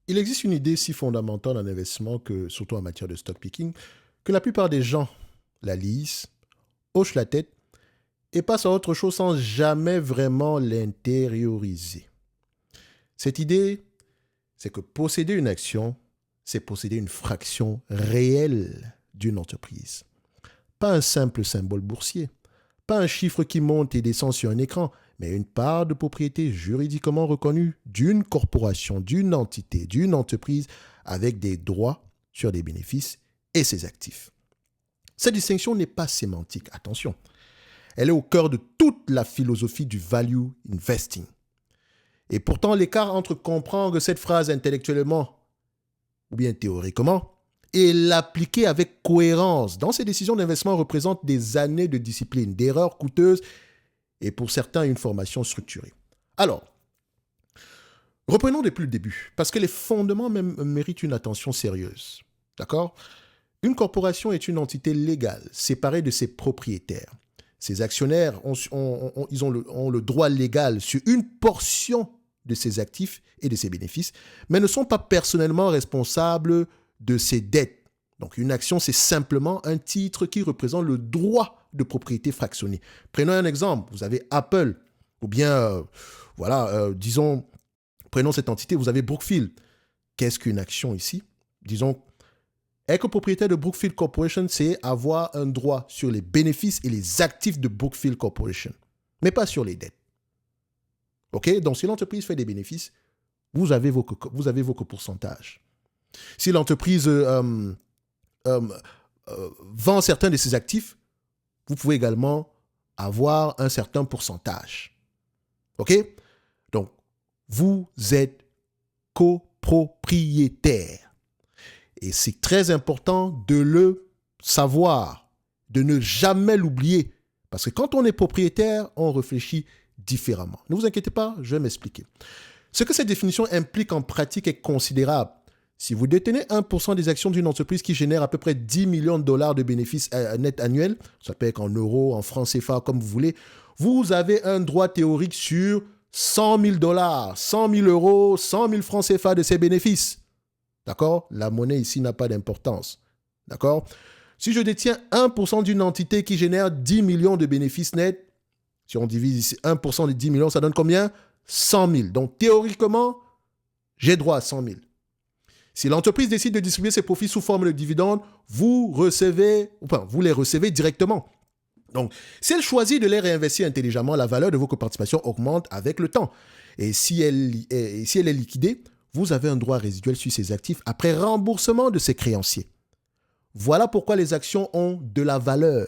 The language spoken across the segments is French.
Il existe une idée si fondamentale en investissement que, surtout en matière de stock picking, que la plupart des gens la lisent, hochent la tête et passent à autre chose sans jamais vraiment l'intérioriser. Cette idée, c'est que posséder une action, c'est posséder une fraction réelle d'une entreprise. Pas un simple symbole boursier, pas un chiffre qui monte et descend sur un écran, mais une part de propriété juridiquement reconnue d'une corporation, d'une entité, d'une entreprise avec des droits sur des bénéfices et ses actifs. Cette distinction n'est pas sémantique, attention. Elle est au cœur de toute la philosophie du value investing. Et pourtant, l'écart entre comprendre cette phrase intellectuellement ou bien théoriquement et l'appliquer avec cohérence dans ses décisions d'investissement représente des années de discipline, d'erreurs coûteuses et pour certains une formation structurée. Alors, reprenons depuis le début, parce que les fondements même méritent une attention sérieuse. D'accord? Une corporation est une entité légale, séparée de ses propriétaires. Ses actionnaires ont le droit légal sur une portion de ses actifs et de ses bénéfices, mais ne sont pas personnellement responsables de ses dettes. Donc une action, c'est simplement un titre qui représente le droit de propriété fractionné. Prenons un exemple, vous avez Apple, ou bien, disons, prenons cette entité, vous avez Brookfield. Qu'est-ce qu'une action ici? Disons, être propriétaire de Brookfield Corporation, c'est avoir un droit sur les bénéfices et les actifs de Brookfield Corporation, mais pas sur les dettes. OK? Donc, si l'entreprise fait des bénéfices, vous avez vos pourcentages. Si l'entreprise vend certains de ses actifs, vous pouvez également avoir un certain pourcentage. OK? Donc, vous êtes copropriétaire. Et c'est très important de le savoir, de ne jamais l'oublier. Parce que quand on est propriétaire, on réfléchit différemment. Ne vous inquiétez pas, je vais m'expliquer. Ce que cette définition implique en pratique est considérable. Si vous détenez 1% des actions d'une entreprise qui génère à peu près 10 millions de dollars de bénéfices nets annuels, ça peut être en euros, en francs CFA, comme vous voulez, vous avez un droit théorique sur 100 000 dollars, 100 000 euros, 100 000 francs CFA de ces bénéfices. D'accord? La monnaie ici n'a pas d'importance. D'accord? Si je détiens 1% d'une entité qui génère 10 millions de bénéfices nets, si on divise ici 1% de 10 millions, ça donne combien? 100 000. Donc, théoriquement, j'ai droit à 100 000. Si l'entreprise décide de distribuer ses profits sous forme de dividendes, vous les recevez directement. Donc, si elle choisit de les réinvestir intelligemment, la valeur de vos participations augmente avec le temps. Et si elle est liquidée, vous avez un droit résiduel sur ces actifs après remboursement de ses créanciers. Voilà pourquoi les actions ont de la valeur.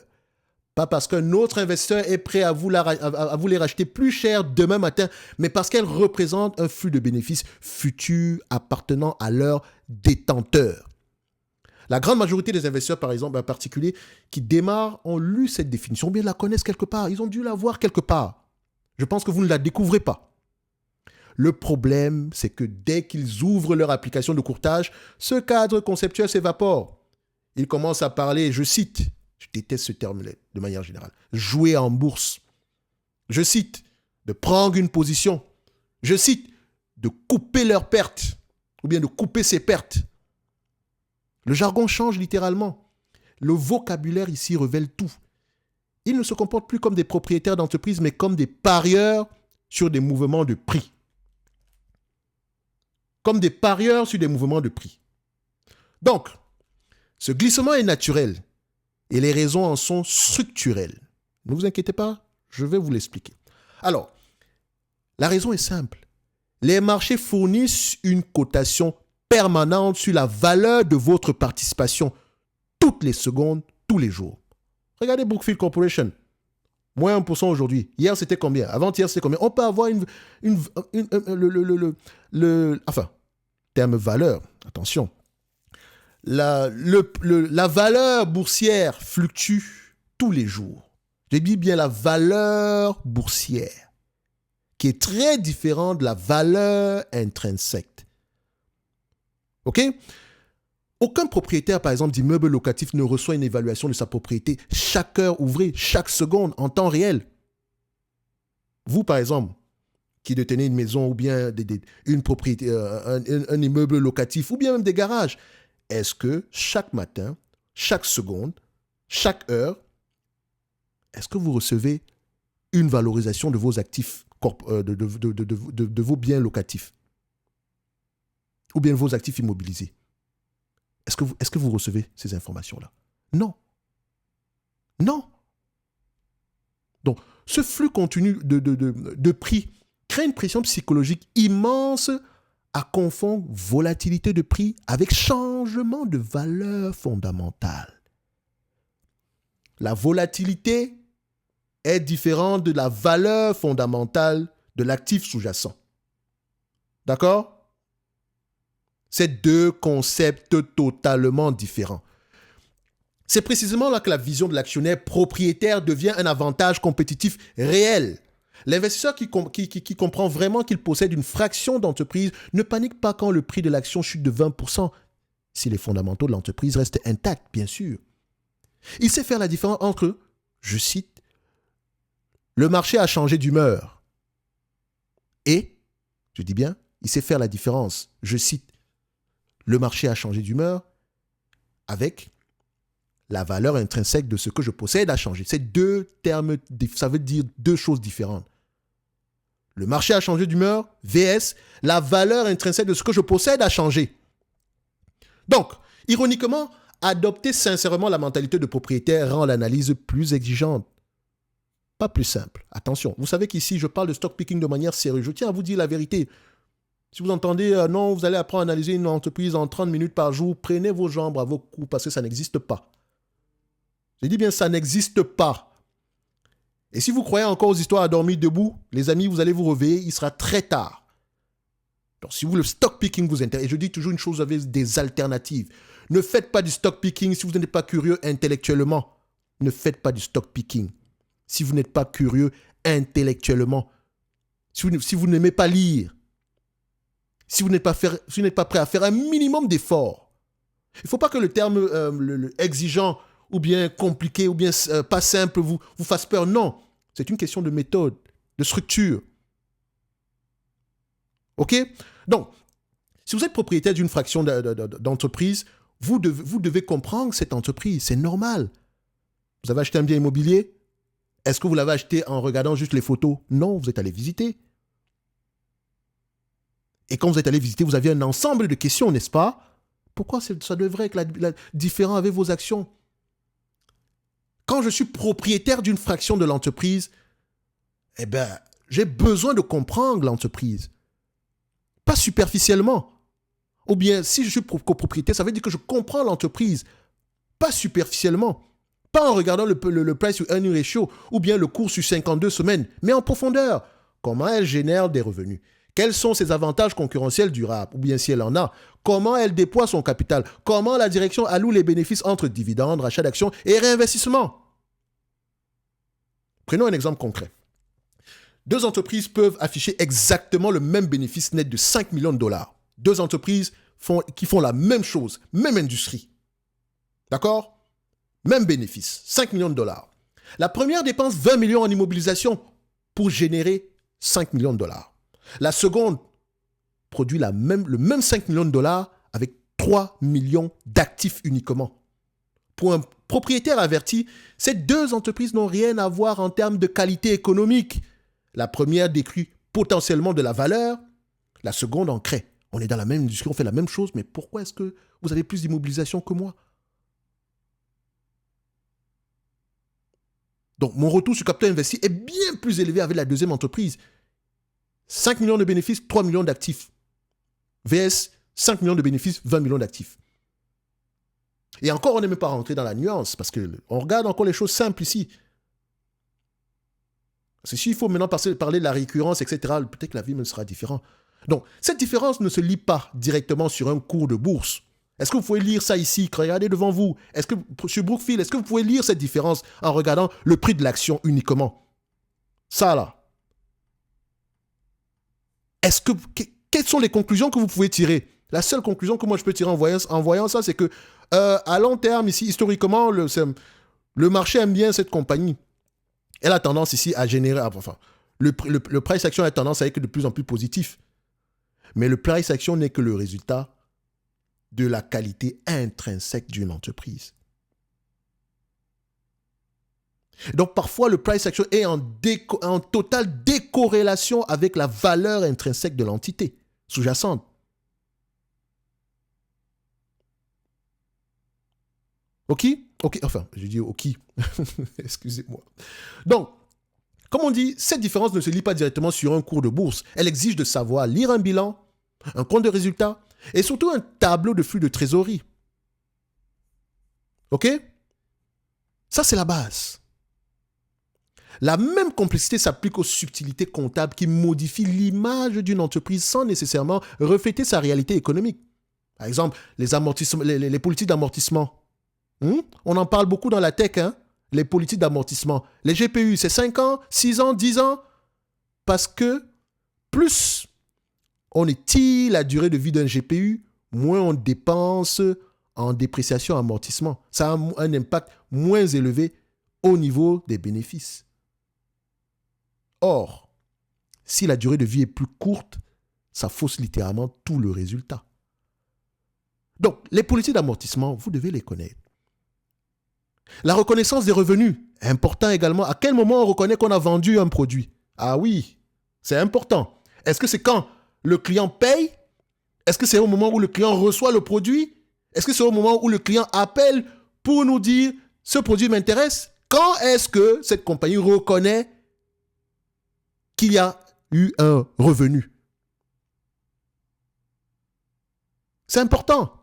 Pas parce qu'un autre investisseur est prêt à vous les racheter plus cher demain matin, mais parce qu'elles représentent un flux de bénéfices futurs appartenant à leurs détenteurs. La grande majorité des investisseurs, par exemple, en particulier, qui démarrent, ont lu cette définition, ou bien la connaissent quelque part. Ils ont dû la voir quelque part. Je pense que vous ne la découvrez pas. Le problème, c'est que dès qu'ils ouvrent leur application de courtage, ce cadre conceptuel s'évapore. Ils commencent à parler, je cite, je déteste ce terme-là de manière générale, jouer en bourse. Je cite, de prendre une position. Je cite, de couper leurs pertes, ou bien de couper ses pertes. Le jargon change littéralement. Le vocabulaire ici révèle tout. Ils ne se comportent plus comme des propriétaires d'entreprise, mais comme des parieurs sur des mouvements de prix. Comme des parieurs sur des mouvements de prix. Donc, ce glissement est naturel et les raisons en sont structurelles. Ne vous inquiétez pas, je vais vous l'expliquer. Alors, la raison est simple. Les marchés fournissent une cotation permanente sur la valeur de votre participation toutes les secondes, tous les jours. Regardez Brookfield Corporation. Moins 1% aujourd'hui. Hier, c'était combien? Avant-hier, c'était combien? On peut avoir terme valeur, attention. La valeur boursière fluctue tous les jours. Je dis bien la valeur boursière, qui est très différente de la valeur intrinsèque. OK? Aucun propriétaire, par exemple, d'immeuble locatif ne reçoit une évaluation de sa propriété chaque heure ouvrée, chaque seconde, en temps réel. Vous, par exemple, qui détenaient une maison ou bien une propriété, un immeuble locatif ou bien même des garages. Est-ce que chaque matin, chaque seconde, chaque heure, est-ce que vous recevez une valorisation de vos actifs, de vos biens locatifs ou bien vos actifs immobilisés? Est-ce que vous recevez ces informations-là? Non. Non. Donc, ce flux continu de prix crée une pression psychologique immense à confondre volatilité de prix avec changement de valeur fondamentale. La volatilité est différente de la valeur fondamentale de l'actif sous-jacent. D'accord? C'est deux concepts totalement différents. C'est précisément là que la vision de l'actionnaire propriétaire devient un avantage compétitif réel. L'investisseur qui comprend vraiment qu'il possède une fraction d'entreprise ne panique pas quand le prix de l'action chute de 20%, si les fondamentaux de l'entreprise restent intacts, bien sûr. Il sait faire la différence entre, je cite, le marché a changé d'humeur et, je dis bien, il sait faire la différence, je cite, le marché a changé d'humeur avec la valeur intrinsèque de ce que je possède a changé. C'est deux termes, ça veut dire deux choses différentes. Le marché a changé d'humeur, VS, la valeur intrinsèque de ce que je possède a changé. Donc, ironiquement, adopter sincèrement la mentalité de propriétaire rend l'analyse plus exigeante. Pas plus simple. Attention, vous savez qu'ici, je parle de stock picking de manière sérieuse. Je tiens à vous dire la vérité. Si vous entendez, non, vous allez apprendre à analyser une entreprise en 30 minutes par jour, prenez vos jambes à vos coups parce que ça n'existe pas. J'ai dit bien, ça n'existe pas. Et si vous croyez encore aux histoires à dormir debout, les amis, vous allez vous réveiller, il sera très tard. Donc, si vous, le stock picking vous intéresse, et je dis toujours une chose, vous avez des alternatives. Ne faites pas du stock picking si vous n'êtes pas curieux intellectuellement. Ne faites pas du stock picking si vous n'êtes pas curieux intellectuellement. Si vous n'aimez pas lire. Si vous n'êtes pas prêt à faire un minimum d'efforts. Il ne faut pas que le terme exigeant ou bien compliqué, ou bien pas simple, vous fasse peur. Non, c'est une question de méthode, de structure. OK? Donc, si vous êtes propriétaire d'une fraction d'entreprise, vous devez comprendre cette entreprise. C'est normal. Vous avez acheté un bien immobilier? Est-ce que vous l'avez acheté en regardant juste les photos? Non, vous êtes allé visiter. Et quand vous êtes allé visiter, vous aviez un ensemble de questions, n'est-ce pas? Pourquoi ça devrait être différent avec vos actions? Quand je suis propriétaire d'une fraction de l'entreprise, eh ben, j'ai besoin de comprendre l'entreprise. Pas superficiellement. Ou bien, si je suis copropriétaire, ça veut dire que je comprends l'entreprise. Pas superficiellement. Pas en regardant le price to earning ratio ou bien le cours sur 52 semaines, mais en profondeur. Comment elle génère des revenus? Quels sont ses avantages concurrentiels durables? Ou bien si elle en a, comment elle déploie son capital? Comment la direction alloue les bénéfices entre dividendes, rachat d'actions et réinvestissement? Prenons un exemple concret. Deux entreprises peuvent afficher exactement le même bénéfice net de 5 millions de dollars. Deux entreprises qui font la même chose, même industrie. D'accord? Même bénéfice, 5 millions de dollars. La première dépense 20 millions en immobilisation pour générer 5 millions de dollars. La seconde produit le même 5 millions de dollars avec 3 millions d'actifs uniquement. Pour un propriétaire averti, ces deux entreprises n'ont rien à voir en termes de qualité économique. La première décrit potentiellement de la valeur, la seconde en crée. On est dans la même industrie, on fait la même chose, mais pourquoi est-ce que vous avez plus d'immobilisation que moi? Donc, mon retour sur capital investi est bien plus élevé avec la deuxième entreprise. 5 millions de bénéfices, 3 millions d'actifs. VS, 5 millions de bénéfices, 20 millions d'actifs. Et encore, on n'est même pas rentré dans la nuance, parce qu'on regarde encore les choses simples ici. Parce que s'il faut maintenant parler de la récurrence, etc., peut-être que la vie sera différente. Donc, cette différence ne se lit pas directement sur un cours de bourse. Est-ce que vous pouvez lire ça ici? Regardez devant vous. Est-ce que, sur Brookfield, est-ce que vous pouvez lire cette différence en regardant le prix de l'action uniquement? Ça, là. Quelles sont les conclusions que vous pouvez tirer? La seule conclusion que moi je peux tirer en voyant ça, c'est que à long terme, ici, historiquement, le marché aime bien cette compagnie. Elle a tendance ici à générer... Enfin, Le price action a tendance à être de plus en plus positif. Mais le price action n'est que le résultat de la qualité intrinsèque d'une entreprise. Donc parfois, le price action est en totale décorrélation avec la valeur intrinsèque de l'entité sous-jacente. OK? OK, enfin, je dis OK. Excusez-moi. Donc, comme on dit, cette différence ne se lit pas directement sur un cours de bourse. Elle exige de savoir lire un bilan, un compte de résultat et surtout un tableau de flux de trésorerie. OK? Ça, c'est la base. La même complexité s'applique aux subtilités comptables qui modifient l'image d'une entreprise sans nécessairement refléter sa réalité économique. Par exemple, les politiques d'amortissement. On en parle beaucoup dans la tech, les politiques d'amortissement. Les GPU, c'est 5 ans, 6 ans, 10 ans. Parce que plus on étire la durée de vie d'un GPU, moins on dépense en dépréciation amortissement. Ça a un impact moins élevé au niveau des bénéfices. Or, si la durée de vie est plus courte, ça fausse littéralement tout le résultat. Donc, les politiques d'amortissement, vous devez les connaître. La reconnaissance des revenus, important également. À quel moment on reconnaît qu'on a vendu un produit? Ah oui, c'est important. Est-ce que c'est quand le client paye? Est-ce que c'est au moment où le client reçoit le produit? Est-ce que c'est au moment où le client appelle pour nous dire « ce produit m'intéresse » Quand est-ce que cette compagnie reconnaît qu'il y a eu un revenu? C'est important.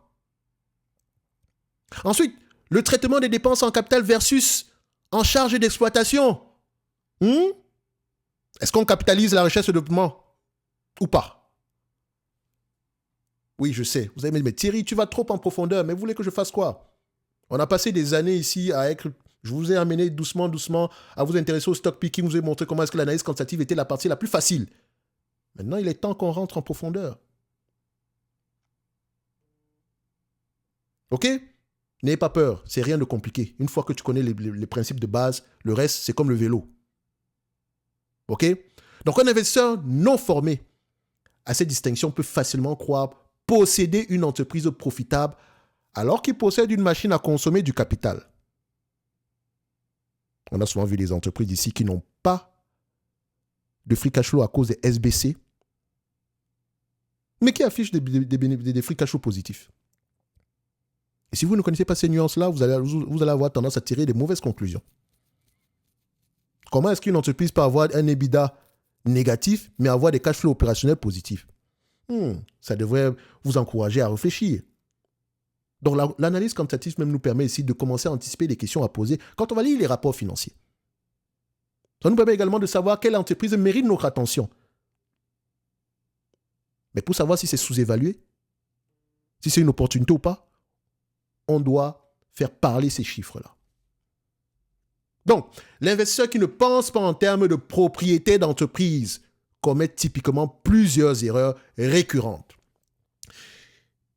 Ensuite, le traitement des dépenses en capital versus en charge d'exploitation. Est-ce qu'on capitalise la recherche et le développement ou pas? Oui, je sais. Vous allez me dire, mais Thierry, tu vas trop en profondeur. Mais vous voulez que je fasse quoi? On a passé des années ici à être... Je vous ai amené doucement à vous intéresser au stock picking. Je vous ai montré comment est-ce que l'analyse quantitative était la partie la plus facile. Maintenant, il est temps qu'on rentre en profondeur. OK? N'ayez pas peur, c'est rien de compliqué. Une fois que tu connais les principes de base, le reste, c'est comme le vélo. OK? Donc, un investisseur non formé à cette distinction peut facilement croire posséder une entreprise profitable alors qu'il possède une machine à consommer du capital. On a souvent vu des entreprises ici qui n'ont pas de free cash flow à cause des SBC, mais qui affichent des free cash flow positifs. Et si vous ne connaissez pas ces nuances-là, vous allez avoir tendance à tirer des mauvaises conclusions. Comment est-ce qu'une entreprise peut avoir un EBITDA négatif, mais avoir des cash flows opérationnels positifs? Ça devrait vous encourager à réfléchir. Donc l'analyse quantitative même nous permet ici de commencer à anticiper les questions à poser quand on va lire les rapports financiers. Ça nous permet également de savoir quelle entreprise mérite notre attention. Mais pour savoir si c'est sous-évalué, si c'est une opportunité ou pas, on doit faire parler ces chiffres-là. Donc, l'investisseur qui ne pense pas en termes de propriété d'entreprise commet typiquement plusieurs erreurs récurrentes.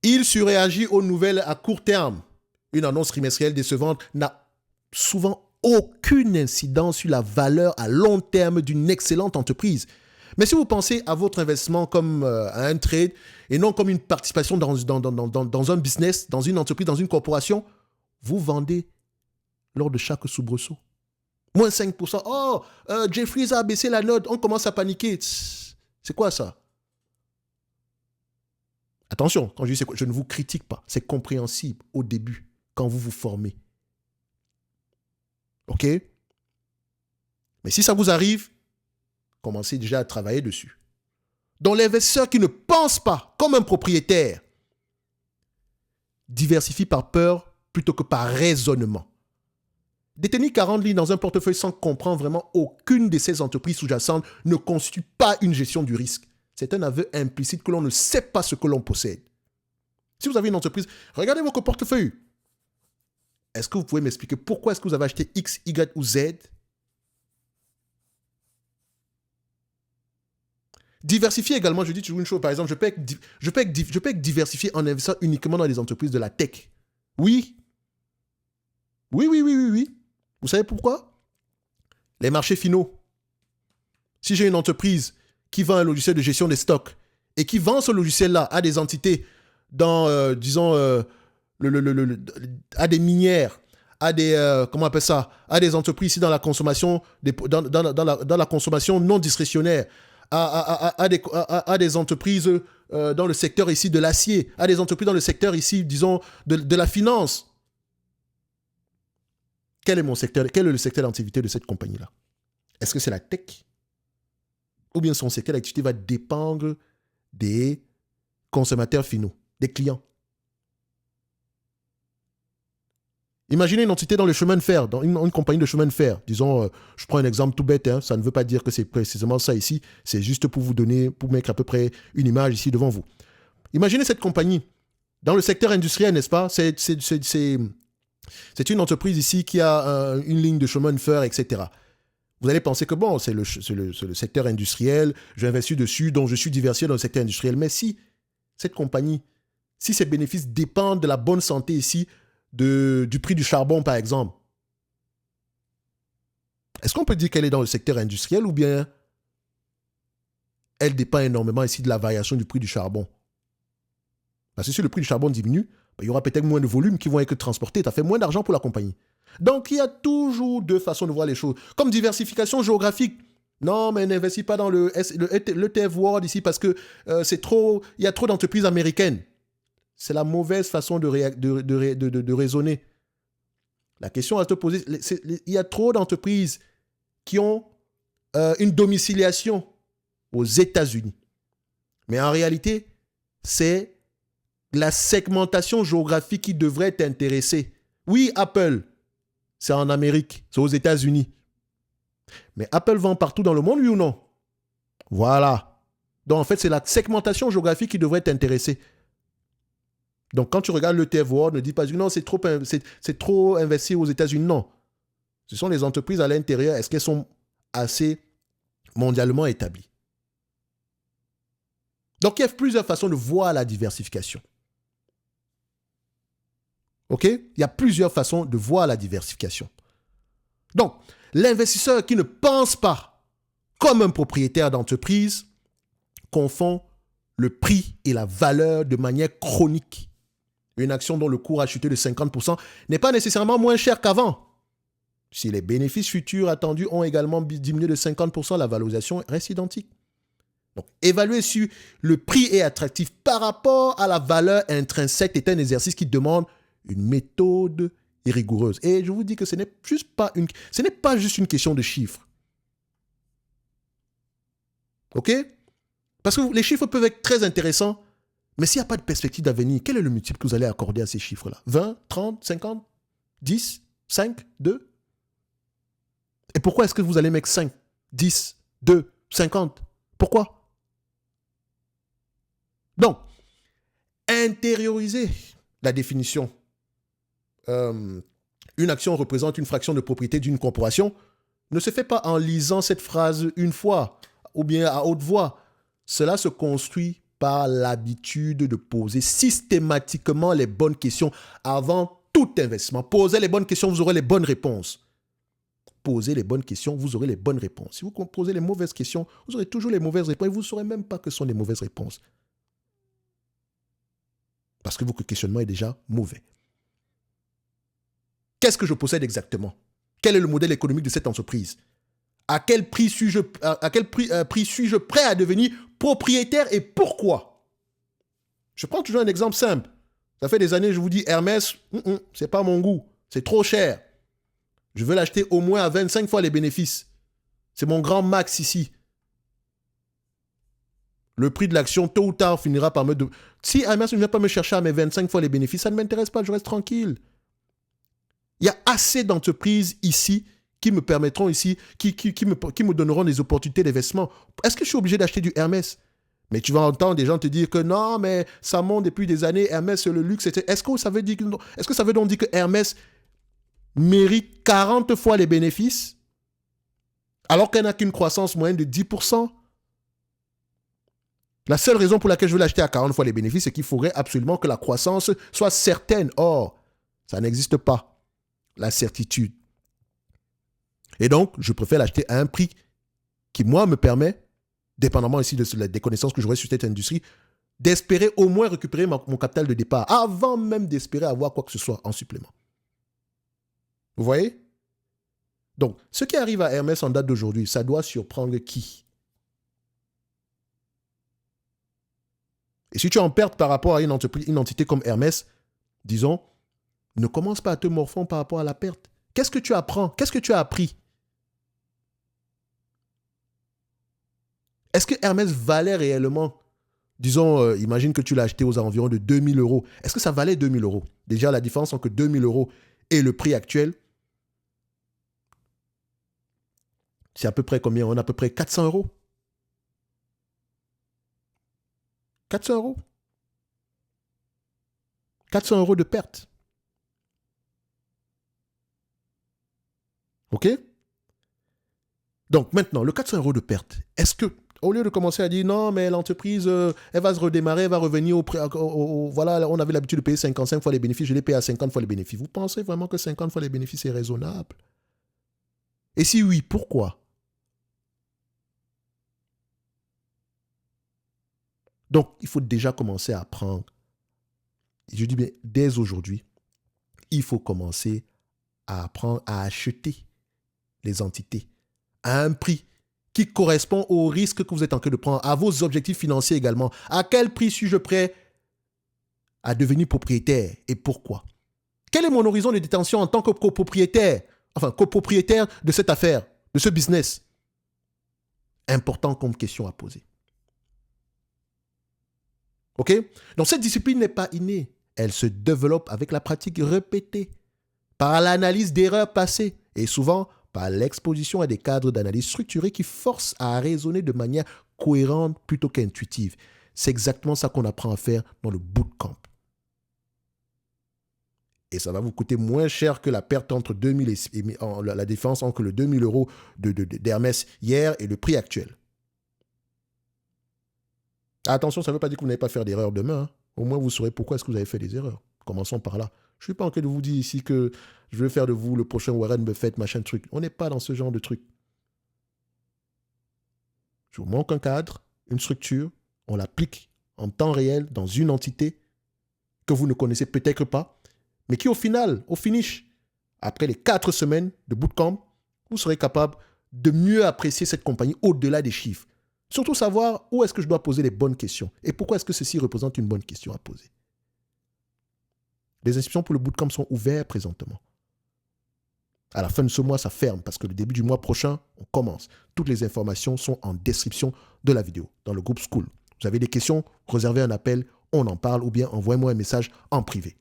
Il surréagit aux nouvelles à court terme. Une annonce trimestrielle décevante n'a souvent aucune incidence sur la valeur à long terme d'une excellente entreprise. Mais si vous pensez à votre investissement comme à un trade et non comme une participation dans un business, dans une entreprise, dans une corporation, vous vendez lors de chaque soubresaut. Moins 5%. Oh, Jeffries a baissé la note. On commence à paniquer. C'est quoi ça? Attention, quand je dis c'est quoi, je ne vous critique pas. C'est compréhensible au début, quand vous vous formez. OK? Mais si ça vous arrive, commencez déjà à travailler dessus. Donc l'investisseur qui ne pense pas comme un propriétaire diversifie par peur plutôt que par raisonnement. Détenir 40 lignes dans un portefeuille sans comprendre vraiment aucune de ces entreprises sous-jacentes ne constitue pas une gestion du risque. C'est un aveu implicite que l'on ne sait pas ce que l'on possède. Si vous avez une entreprise, regardez votre portefeuille. Est-ce que vous pouvez m'expliquer pourquoi est-ce que vous avez acheté X, Y ou Z? Diversifier également, je dis toujours une chose, par exemple, je peux être diversifié en investissant uniquement dans les entreprises de la tech. Oui. Oui. Vous savez pourquoi? Les marchés finaux. Si j'ai une entreprise qui vend un logiciel de gestion des stocks et qui vend ce logiciel-là à des entités dans, disons, à des minières, à des, comment on appelle ça, à des entreprises ici dans la consommation, dans la consommation non discrétionnaire, à des entreprises dans le secteur ici de l'acier, à des entreprises dans le secteur ici, disons, de la finance. Quel est le secteur d'activité de cette compagnie-là? Est-ce que c'est la tech? Ou bien son secteur d'activité va dépendre des consommateurs finaux, des clients? Imaginez une entité dans le chemin de fer, dans une compagnie de chemin de fer. Disons, je prends un exemple tout bête, hein, ça ne veut pas dire que c'est précisément ça ici, c'est juste pour vous donner, pour mettre à peu près une image ici devant vous. Imaginez cette compagnie dans le secteur industriel, n'est-ce pas? C'est une entreprise ici qui a une ligne de chemin de fer, etc. Vous allez penser que bon, c'est le secteur industriel, j'investis dessus, donc je suis diversifié dans le secteur industriel. Mais si cette compagnie, si ses bénéfices dépendent de la bonne santé ici, du prix du charbon par exemple, est-ce qu'on peut dire qu'elle est dans le secteur industriel ou bien elle dépend énormément ici de la variation du prix du charbon? Parce que si le prix du charbon diminue, il y aura peut-être moins de volumes qui vont être transportés, ça fait moins d'argent pour la compagnie. Donc, il y a toujours deux façons de voir les choses. Comme diversification géographique. Non, mais n'investis pas dans le ETF World ici parce que il y a trop d'entreprises américaines. C'est la mauvaise façon de raisonner. La question à te poser, il y a trop d'entreprises qui ont une domiciliation aux États-Unis. Mais en réalité, c'est la segmentation géographique qui devrait t'intéresser. Oui, Apple, c'est en Amérique, c'est aux États-Unis. Mais Apple vend partout dans le monde, oui ou non? Voilà. Donc, en fait, c'est la segmentation géographique qui devrait t'intéresser. Donc, quand tu regardes le l'ETF World, ne dis pas non, c'est trop investi aux États-Unis. Non. Ce sont les entreprises à l'intérieur. Est-ce qu'elles sont assez mondialement établies? Donc, il y a plusieurs façons de voir la diversification. OK? Il y a plusieurs façons de voir la diversification. Donc, l'investisseur qui ne pense pas comme un propriétaire d'entreprise confond le prix et la valeur de manière chronique. Une action dont le cours a chuté de 50% n'est pas nécessairement moins cher qu'avant. Si les bénéfices futurs attendus ont également diminué de 50%, la valorisation reste identique. Donc, évaluer si le prix est attractif par rapport à la valeur intrinsèque est un exercice qui demande une méthode rigoureuse. Et je vous dis que ce n'est pas juste une question de chiffres. OK? Parce que les chiffres peuvent être très intéressants, mais s'il n'y a pas de perspective d'avenir, quel est le multiple que vous allez accorder à ces chiffres-là? 20, 30, 50, 10, 5, 2? Et pourquoi est-ce que vous allez mettre 5, 10, 2, 50? Pourquoi? Donc, intérioriser la définition. Une action représente une fraction de propriété d'une corporation ne se fait pas en lisant cette phrase une fois ou bien à haute voix. Cela se construit par l'habitude de poser systématiquement les bonnes questions avant tout investissement. Posez les bonnes questions, vous aurez les bonnes réponses. Posez les bonnes questions, vous aurez les bonnes réponses. Si vous posez les mauvaises questions, vous aurez toujours les mauvaises réponses et vous ne saurez même pas que ce sont les mauvaises réponses. Parce que votre questionnement est déjà mauvais. Qu'est-ce que je possède exactement? Quel est le modèle économique de cette entreprise? À quel prix suis-je prêt à devenir propriétaire et pourquoi? Je prends toujours un exemple simple. Ça fait des années, je vous dis, Hermès, c'est pas mon goût. C'est trop cher. Je veux l'acheter au moins à 25 fois les bénéfices. C'est mon grand max ici. Le prix de l'action, tôt ou tard, finira par me... Si Hermès ne vient pas me chercher à mes 25 fois les bénéfices, ça ne m'intéresse pas, je reste tranquille. Il y a assez d'entreprises ici qui me permettront ici, qui me donneront des opportunités d'investissement. Est-ce que je suis obligé d'acheter du Hermès? Mais tu vas entendre des gens te dire que non, mais ça monte depuis des années, Hermès, c'est le luxe. Est-ce que ça veut donc dire que Hermès mérite 40 fois les bénéfices alors qu'elle n'a qu'une croissance moyenne de 10%? La seule raison pour laquelle je veux l'acheter à 40 fois les bénéfices, c'est qu'il faudrait absolument que la croissance soit certaine. Or, ça n'existe pas, la certitude. Et donc, je préfère l'acheter à un prix qui, moi, me permet, dépendamment ici des connaissances que j'aurai sur cette industrie, d'espérer au moins récupérer mon capital de départ avant même d'espérer avoir quoi que ce soit en supplément. Vous voyez? Donc, ce qui arrive à Hermès en date d'aujourd'hui, ça doit surprendre qui? Et si tu es en perte par rapport à une entité comme Hermès, disons, ne commence pas à te morfondre par rapport à la perte. Qu'est-ce que tu apprends? Qu'est-ce que tu as appris? Est-ce que Hermès valait réellement, disons, imagine que tu l'as acheté aux environs de 2000 euros. Est-ce que ça valait 2000 euros? Déjà, la différence entre 2000 euros et le prix actuel, c'est à peu près combien? On a à peu près 400 euros. 400 euros. 400 euros de perte. OK? Donc maintenant, le 400 euros de perte, est-ce que, au lieu de commencer à dire non, mais l'entreprise, elle va se redémarrer, elle va revenir voilà, on avait l'habitude de payer 55 fois les bénéfices, je l'ai payé à 50 fois les bénéfices. Vous pensez vraiment que 50 fois les bénéfices est raisonnable? Et si oui, pourquoi? Donc, il faut déjà commencer à apprendre. Je dis bien, dès aujourd'hui, il faut commencer à apprendre à acheter les entités à un prix qui correspond au risque que vous êtes en train de prendre, à vos objectifs financiers également. À quel prix suis-je prêt à devenir propriétaire et pourquoi? Quel est mon horizon de détention en tant que copropriétaire, de cette affaire, de ce business? Important comme question à poser. OK? Donc cette discipline n'est pas innée. Elle se développe avec la pratique répétée, par l'analyse d'erreurs passées et souvent par l'exposition à des cadres d'analyse structurés qui forcent à raisonner de manière cohérente plutôt qu'intuitive. C'est exactement ça qu'on apprend à faire dans le bootcamp. Et ça va vous coûter moins cher que la perte entre 2000 et la différence entre le 2000 euros d'Hermès hier et le prix actuel. Attention, ça ne veut pas dire que vous n'allez pas faire d'erreurs demain. Hein. Au moins, vous saurez pourquoi est-ce que vous avez fait des erreurs. Commençons par là. Je ne suis pas en train de vous dire ici que je veux faire de vous le prochain Warren Buffett, machin truc. On n'est pas dans ce genre de truc. Je vous manque un cadre, une structure, on l'applique en temps réel dans une entité que vous ne connaissez peut-être pas, mais qui au final, au finish, après les 4 semaines de bootcamp, vous serez capable de mieux apprécier cette compagnie au-delà des chiffres. Surtout savoir où est-ce que je dois poser les bonnes questions et pourquoi est-ce que ceci représente une bonne question à poser. Les inscriptions pour le bootcamp sont ouvertes présentement. À la fin de ce mois, ça ferme parce que le début du mois prochain, on commence. Toutes les informations sont en description de la vidéo, dans le groupe School. Vous avez des questions, réservez un appel, on en parle ou bien envoyez-moi un message en privé.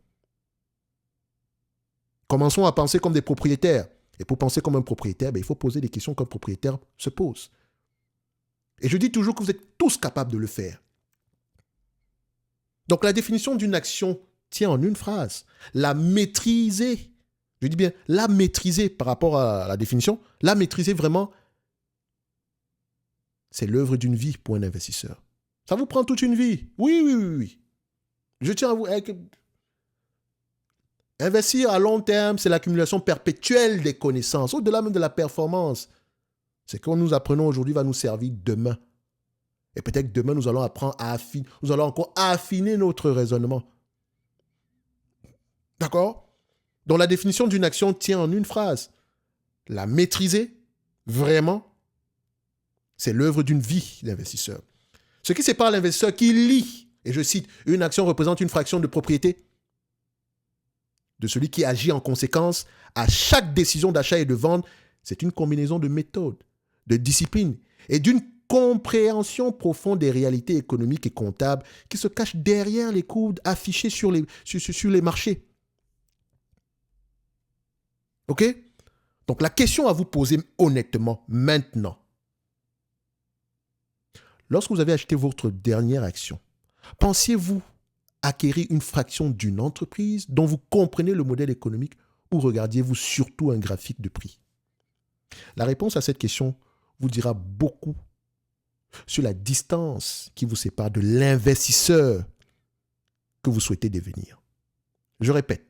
Commençons à penser comme des propriétaires. Et pour penser comme un propriétaire, il faut poser des questions qu'un propriétaire se pose. Et je dis toujours que vous êtes tous capables de le faire. Donc la définition d'une action tient en une phrase. La maîtriser. Je dis bien la maîtriser par rapport à la définition. La maîtriser vraiment, c'est l'œuvre d'une vie pour un investisseur. Ça vous prend toute une vie. Oui. Je tiens à vous... Investir à long terme, c'est l'accumulation perpétuelle des connaissances, au-delà même de la performance. C'est que nous apprenons aujourd'hui va nous servir demain. Et peut-être demain, nous allons apprendre à affiner, nous allons encore affiner notre raisonnement. D'accord? Donc la définition d'une action tient en une phrase. La maîtriser, vraiment, c'est l'œuvre d'une vie d'investisseur. Ce qui sépare l'investisseur qui lit, et je cite, une action représente une fraction de propriété, de celui qui agit en conséquence à chaque décision d'achat et de vente, c'est une combinaison de méthodes, de discipline et d'une compréhension profonde des réalités économiques et comptables qui se cachent derrière les coûts affichés sur les marchés. OK? Donc la question à vous poser honnêtement maintenant, lorsque vous avez acheté votre dernière action, pensiez-vous acquérir une fraction d'une entreprise dont vous comprenez le modèle économique ou regardiez-vous surtout un graphique de prix? La réponse à cette question vous dira beaucoup sur la distance qui vous sépare de l'investisseur que vous souhaitez devenir. Je répète.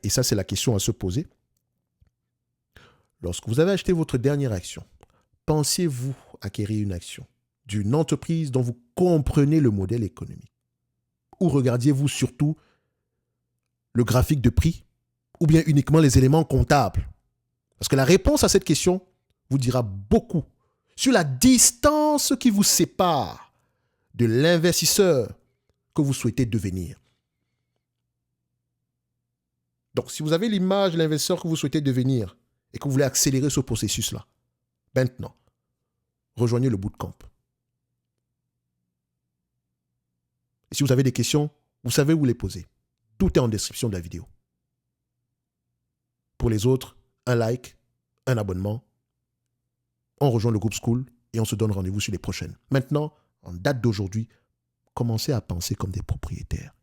Et ça, c'est la question à se poser. Lorsque vous avez acheté votre dernière action, pensez-vous acquérir une action d'une entreprise dont vous comprenez le modèle économique? Ou regardiez-vous surtout le graphique de prix ou bien uniquement les éléments comptables? Parce que la réponse à cette question vous dira beaucoup sur la distance qui vous sépare de l'investisseur que vous souhaitez devenir. Donc, si vous avez l'image de l'investisseur que vous souhaitez devenir et que vous voulez accélérer ce processus-là, maintenant, rejoignez le bootcamp. Et si vous avez des questions, vous savez où les poser. Tout est en description de la vidéo. Pour les autres, un like, un abonnement. On rejoint le groupe School et on se donne rendez-vous sur les prochaines. Maintenant, en date d'aujourd'hui, commencez à penser comme des propriétaires.